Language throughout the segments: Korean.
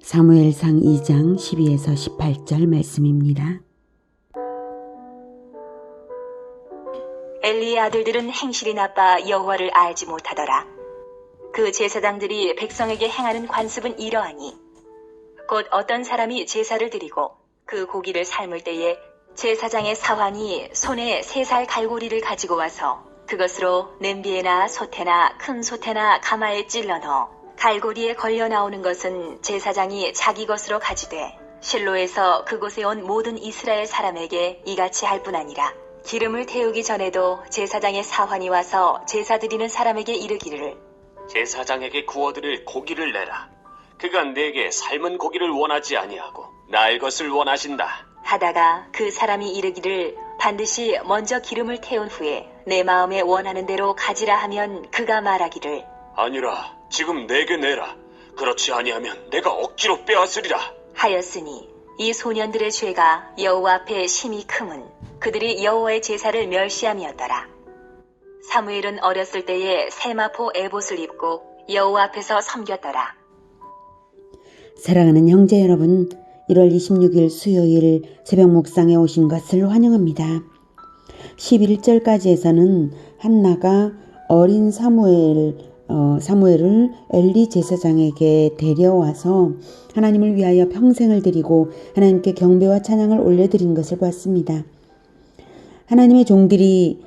사무엘상 2장 12에서 18절 말씀입니다. 엘리의 아들들은 행실이 나빠 여호와를 알지 못하더라. 그 제사장들이 백성에게 행하는 관습은 이러하니 곧 어떤 사람이 제사를 드리고 그 고기를 삶을 때에 제사장의 사환이 손에 3살 갈고리를 가지고 와서 그것으로 냄비에나 솥에나 큰 솥에나 가마에 찔러 넣어 갈고리에 걸려 나오는 것은 제사장이 자기 것으로 가지되 실로에서 그곳에 온 모든 이스라엘 사람에게 이같이 할 뿐 아니라 기름을 태우기 전에도 제사장의 사환이 와서 제사 드리는 사람에게 이르기를 제사장에게 구워드릴 고기를 내라. 그가 내게 삶은 고기를 원하지 아니하고 날 것을 원하신다. 하다가 그 사람이 이르기를 반드시 먼저 기름을 태운 후에 내 마음에 원하는 대로 가지라 하면 그가 말하기를 아니라 지금 내게 내라. 그렇지 아니하면 내가 억지로 빼앗으리라 하였으니 이 소년들의 죄가 여호와 앞에 심히 크문 그들이 여호와의 제사를 멸시함이었더라. 사무엘은 어렸을 때에 세마포 에봇을 입고 여호와 앞에서 섬겼더라. 사랑하는 형제 여러분, 1월 26일 수요일 새벽 묵상에 오신 것을 환영합니다. 11절까지에서는 한나가 어린 사무엘을 엘리 제사장에게 데려와서 하나님을 위하여 평생을 드리고 하나님께 경배와 찬양을 올려드린 것을 보았습니다. 하나님의 종들이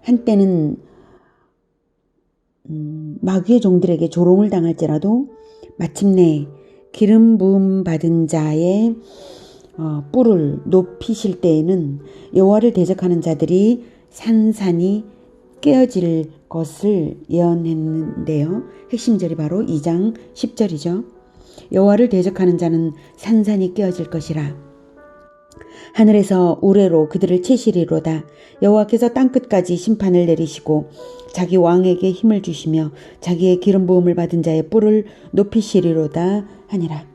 한때는 마귀의 종들에게 조롱을 당할지라도 마침내 기름 부음 받은 자의 뿔을 높이실 때에는 여호와를 대적하는 자들이 산산이 깨어질 것을 예언했는데요. 핵심절이 바로 2장 10절이죠. 여호와를 대적하는 자는 산산이 깨어질 것이라. 하늘에서 우레로 그들을 치시리로다. 여호와께서 땅끝까지 심판을 내리시고 자기 왕에게 힘을 주시며 자기의 기름 부음을 받은 자의 뿔을 높이시리로다 하니라.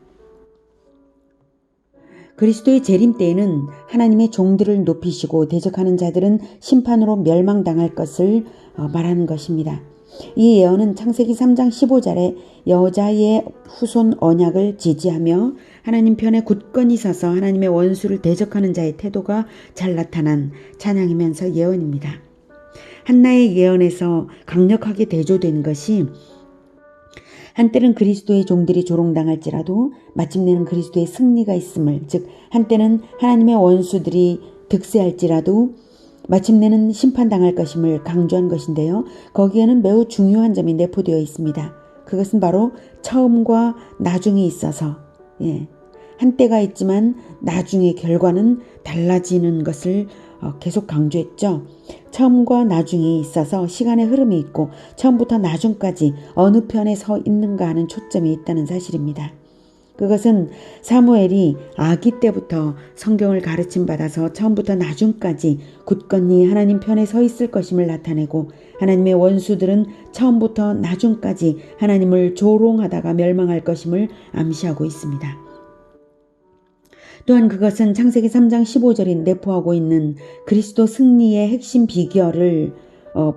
그리스도의 재림 때에는 하나님의 종들을 높이시고 대적하는 자들은 심판으로 멸망당할 것을 말하는 것입니다. 이 예언은 창세기 3장 15절에 여자의 후손 언약을 지지하며 하나님 편에 굳건히 서서 하나님의 원수를 대적하는 자의 태도가 잘 나타난 찬양이면서 예언입니다. 한나의 예언에서 강력하게 대조된 것이 한때는 그리스도의 종들이 조롱당할지라도 마침내는 그리스도의 승리가 있음을, 즉 한때는 하나님의 원수들이 득세할지라도 마침내는 심판당할 것임을 강조한 것인데요. 거기에는 매우 중요한 점이 내포되어 있습니다. 그것은 바로 처음과 나중에 있어서 한때가 있지만 나중의 결과는 달라지는 것을 계속 강조했죠. 처음과 나중에 있어서 시간의 흐름이 있고 처음부터 나중까지 어느 편에 서 있는가 하는 초점이 있다는 사실입니다. 그것은 사무엘이 아기 때부터 성경을 가르침 받아서 처음부터 나중까지 굳건히 하나님 편에 서 있을 것임을 나타내고 하나님의 원수들은 처음부터 나중까지 하나님을 조롱하다가 멸망할 것임을 암시하고 있습니다. 또한 그것은 창세기 3장 15절이 내포하고 있는 그리스도 승리의 핵심 비결을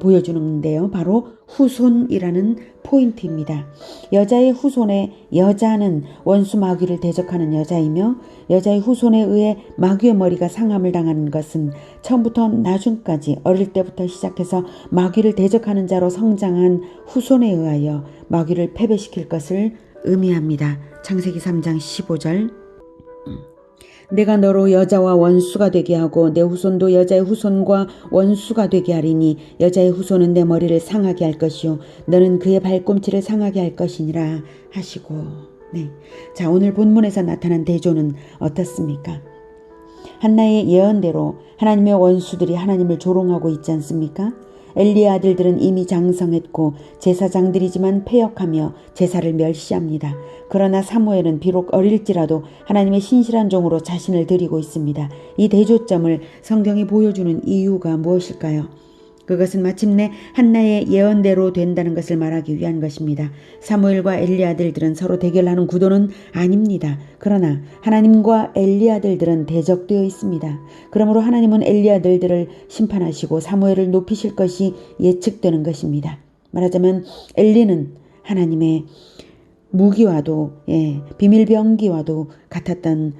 보여주는데요. 바로 후손이라는 포인트입니다. 여자의 후손의 여자는 원수 마귀를 대적하는 여자이며 여자의 후손에 의해 마귀의 머리가 상함을 당하는 것은 처음부터 나중까지 어릴 때부터 시작해서 마귀를 대적하는 자로 성장한 후손에 의하여 마귀를 패배시킬 것을 의미합니다. 창세기 3장 15절 내가 너로 여자와 원수가 되게 하고 내 후손도 여자의 후손과 원수가 되게 하리니 여자의 후손은 내 머리를 상하게 할 것이요 너는 그의 발꿈치를 상하게 할 것이니라 하시고 자, 오늘 본문에서 나타난 대조는 어떻습니까? 한나의 예언대로 하나님의 원수들이 하나님을 조롱하고 있지 않습니까? 엘리의 아들들은 이미 장성했고 제사장들이지만 패역하며 제사를 멸시합니다. 그러나 사무엘은 비록 어릴지라도 하나님의 신실한 종으로 자신을 드리고 있습니다. 이 대조점을 성경이 보여주는 이유가 무엇일까요? 그것은 마침내 한나의 예언대로 된다는 것을 말하기 위한 것입니다. 사무엘과 엘리 아들들은 서로 대결하는 구도는 아닙니다. 그러나 하나님과 엘리 아들들은 대적되어 있습니다. 그러므로 하나님은 엘리 아들들을 심판하시고 사무엘을 높이실 것이 예측되는 것입니다. 말하자면 엘리는 하나님의 무기와도 비밀 병기와도 같았던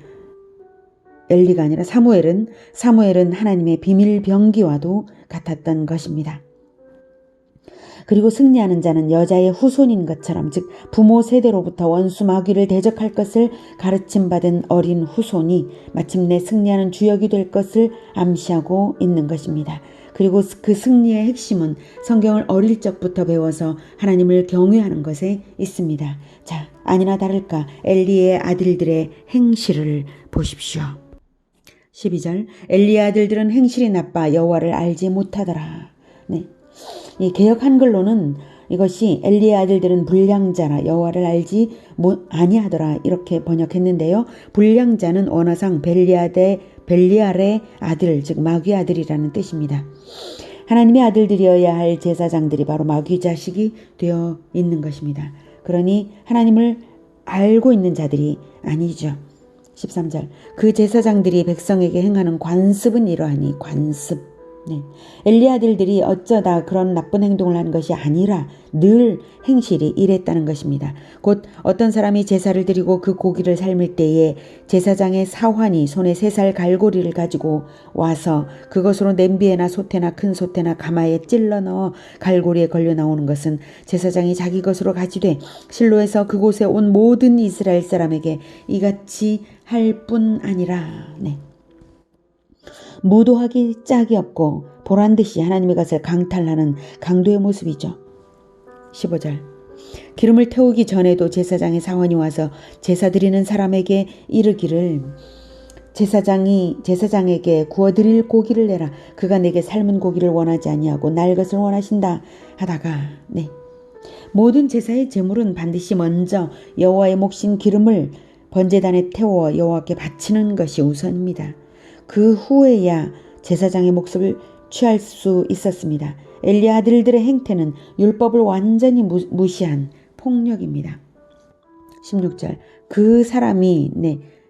엘리가 아니라 사무엘은 하나님의 비밀 병기와도 같았던 것입니다. 그리고 승리하는 자는 여자의 후손인 것처럼, 즉 부모 세대로부터 원수 마귀를 대적할 것을 가르침받은 어린 후손이 마침내 승리하는 주역이 될 것을 암시하고 있는 것입니다. 그리고 그 승리의 핵심은 성경을 어릴 적부터 배워서 하나님을 경외하는 것에 있습니다. 자, 아니나 다를까 엘리의 아들들의 행실을 보십시오. 12절, 엘리의 아들들은 행실이 나빠 여호와를 알지 못하더라. 네. 이 개역 한글로는 이것이 엘리의 아들들은 불량자라 여호와를 알지 아니하더라 이렇게 번역했는데요. 불량자는 원어상 벨리알의 아들, 즉 마귀 아들이라는 뜻입니다. 하나님의 아들들이어야 할 제사장들이 바로 마귀 자식이 되어 있는 것입니다. 그러니 하나님을 알고 있는 자들이 아니죠. 13절, 그 제사장들이 백성에게 행하는 관습은 이러하니, 관습. 네. 엘리 아들들이 어쩌다 그런 나쁜 행동을 한 것이 아니라 늘 행실이 이랬다는 것입니다. 곧 어떤 사람이 제사를 드리고 그 고기를 삶을 때에 제사장의 사환이 손에 3살 갈고리를 가지고 와서 그것으로 냄비에나 솥에나 큰 솥에나 가마에 찔러 넣어 갈고리에 걸려 나오는 것은 제사장이 자기 것으로 가지되 실로에서 그곳에 온 모든 이스라엘 사람에게 이같이 할 뿐 아니라. 네. 무도하기 짝이 없고 보란듯이 하나님의 것을 강탈하는 강도의 모습이죠. 15절, 기름을 태우기 전에도 제사장의 사원이 와서 제사 드리는 사람에게 이르기를 제사장에게 구워드릴 고기를 내라. 그가 내게 삶은 고기를 원하지 아니하고 날 것을 원하신다 하다가. 네. 모든 제사의 제물은 반드시 먼저 여호와의 몫인 기름을 번제단에 태워 여호와께 바치는 것이 우선입니다. 그 후에야 제사장의 몫을 취할 수 있었습니다. 엘리 아들들의 행태는 율법을 완전히 무시한 폭력입니다. 16절, 그 사람이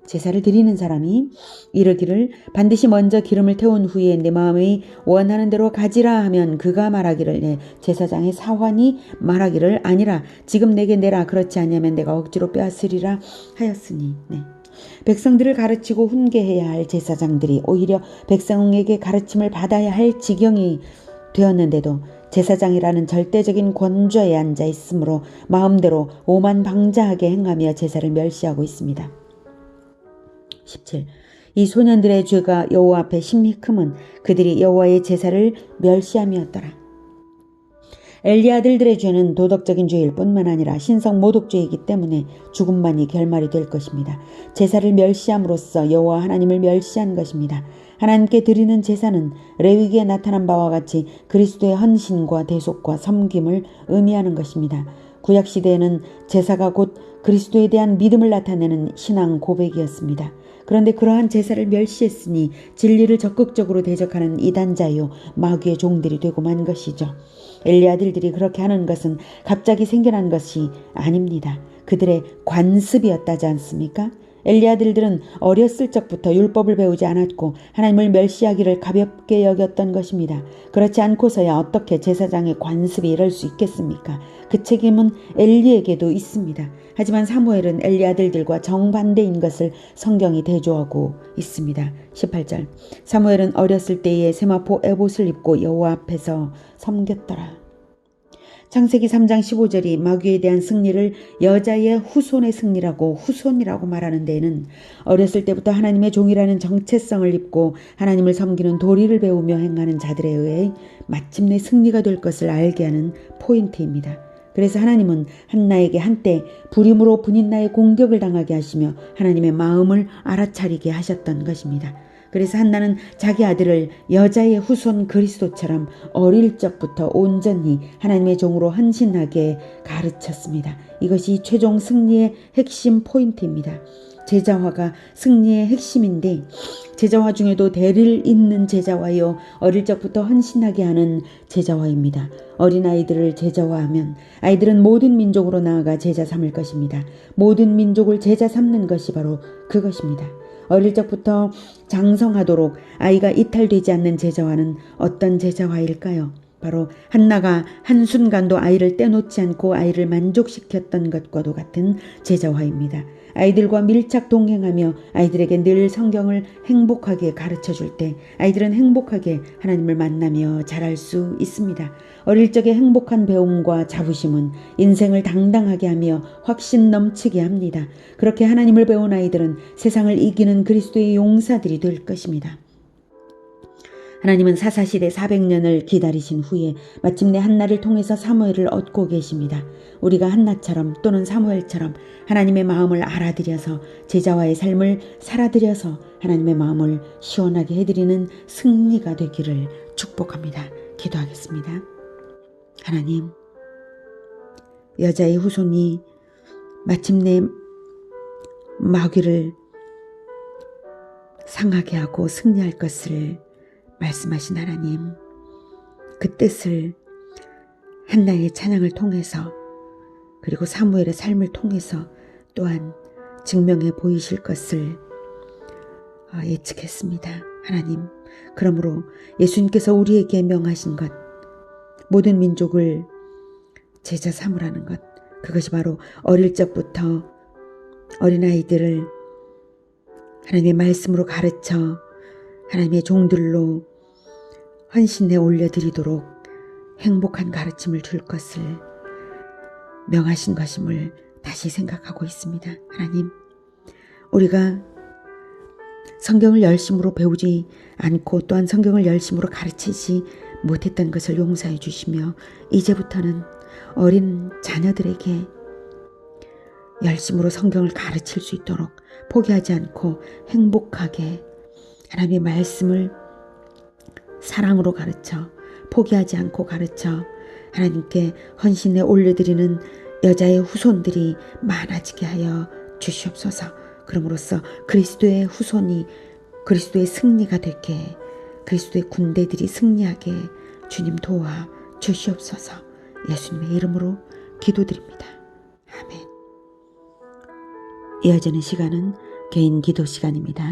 제사를 드리는 사람이 이르기를 반드시 먼저 기름을 태운 후에 내 마음이 원하는 대로 가지라 하면 그가 말하기를, 제사장의 사환이 말하기를 아니라 지금 내게 내라. 그렇지 아니하면 내가 억지로 빼앗으리라 하였으니. 백성들을 가르치고 훈계해야 할 제사장들이 오히려 백성에게 가르침을 받아야 할 지경이 되었는데도 제사장이라는 절대적인 권좌에 앉아 있으므로 마음대로 오만방자하게 행하며 제사를 멸시하고 있습니다. 17. 이 소년들의 죄가 여호와 앞에 심히 크면 그들이 여호와의 제사를 멸시함이었더라. 엘리 아들들의 죄는 도덕적인 죄일 뿐만 아니라 신성 모독죄이기 때문에 죽음만이 결말이 될 것입니다. 제사를 멸시함으로써 여호와 하나님을 멸시한 것입니다. 하나님께 드리는 제사는 레위기에 나타난 바와 같이 그리스도의 헌신과 대속과 섬김을 의미하는 것입니다. 구약시대에는 제사가 곧 그리스도에 대한 믿음을 나타내는 신앙 고백이었습니다. 그런데 그러한 제사를 멸시했으니 진리를 적극적으로 대적하는 이단자요 마귀의 종들이 되고 만 것이죠. 엘리 아들들이 그렇게 하는 것은 갑자기 생겨난 것이 아닙니다. 그들의 관습이었다지 않습니까? 엘리 아들들은 어렸을 적부터 율법을 배우지 않았고 하나님을 멸시하기를 가볍게 여겼던 것입니다. 그렇지 않고서야 어떻게 제사장의 관습이 이럴 수 있겠습니까? 그 책임은 엘리에게도 있습니다. 하지만 사무엘은 엘리 아들들과 정반대인 것을 성경이 대조하고 있습니다. 18절, 사무엘은 어렸을 때에 세마포 에봇을 입고 여호와 앞에서 섬겼더라. 창세기 3장 15절이 마귀에 대한 승리를 여자의 후손의 승리라고 후손이라고 말하는 데에는 어렸을 때부터 하나님의 종이라는 정체성을 입고 하나님을 섬기는 도리를 배우며 행하는 자들에 의해 마침내 승리가 될 것을 알게 하는 포인트입니다. 그래서 하나님은 한나에게 한때 불임으로 분인나의 공격을 당하게 하시며 하나님의 마음을 알아차리게 하셨던 것입니다. 그래서 한나는 자기 아들을 여자의 후손 그리스도처럼 어릴 적부터 온전히 하나님의 종으로 헌신하게 가르쳤습니다. 이것이 최종 승리의 핵심 포인트입니다. 제자화가 승리의 핵심인데 제자화 중에도 대를 잇는 제자화요 어릴 적부터 헌신하게 하는 제자화입니다. 어린아이들을 제자화하면 아이들은 모든 민족으로 나아가 제자 삼을 것입니다. 모든 민족을 제자 삼는 것이 바로 그것입니다. 어릴 적부터 장성하도록 아이가 이탈되지 않는 제자화는 어떤 제자화일까요? 바로 한나가 한순간도 아이를 떼놓지 않고 아이를 만족시켰던 것과도 같은 제자화입니다. 아이들과 밀착 동행하며 아이들에게 늘 성경을 행복하게 가르쳐줄 때 아이들은 행복하게 하나님을 만나며 자랄 수 있습니다. 어릴 적에 행복한 배움과 자부심은 인생을 당당하게 하며 확신 넘치게 합니다. 그렇게 하나님을 배운 아이들은 세상을 이기는 그리스도의 용사들이 될 것입니다. 하나님은 사사시대 400년을 기다리신 후에 마침내 한나를 통해서 사무엘을 얻고 계십니다. 우리가 한나처럼 또는 사무엘처럼 하나님의 마음을 알아들여서 제자와의 삶을 살아들여서 하나님의 마음을 시원하게 해드리는 승리가 되기를 축복합니다. 기도하겠습니다. 하나님, 여자의 후손이 마침내 마귀를 상하게 하고 승리할 것을 말씀하신 하나님, 그 뜻을 한나의 찬양을 통해서 그리고 사무엘의 삶을 통해서 또한 증명해 보이실 것을 예측했습니다. 하나님, 그러므로 예수님께서 우리에게 명하신 것, 모든 민족을 제자 삼으라는 것, 그것이 바로 어릴 적부터 어린아이들을 하나님의 말씀으로 가르쳐 하나님의 종들로 헌신에 올려드리도록 행복한 가르침을 줄 것을 명하신 것임을 다시 생각하고 있습니다. 하나님, 우리가 성경을 열심으로 배우지 않고 또한 성경을 열심으로 가르치지 못했던 것을 용서해 주시며 이제부터는 어린 자녀들에게 열심으로 성경을 가르칠 수 있도록 포기하지 않고 행복하게 하나님의 말씀을 사랑으로 가르쳐 포기하지 않고 가르쳐 하나님께 헌신에 올려드리는 여자의 후손들이 많아지게 하여 주시옵소서. 그럼으로써 그리스도의 후손이 그리스도의 승리가 되게 그리스도의 군대들이 승리하게 주님 도와 주시옵소서. 예수님의 이름으로 기도드립니다. 아멘. 이어지는 시간은 개인 기도 시간입니다.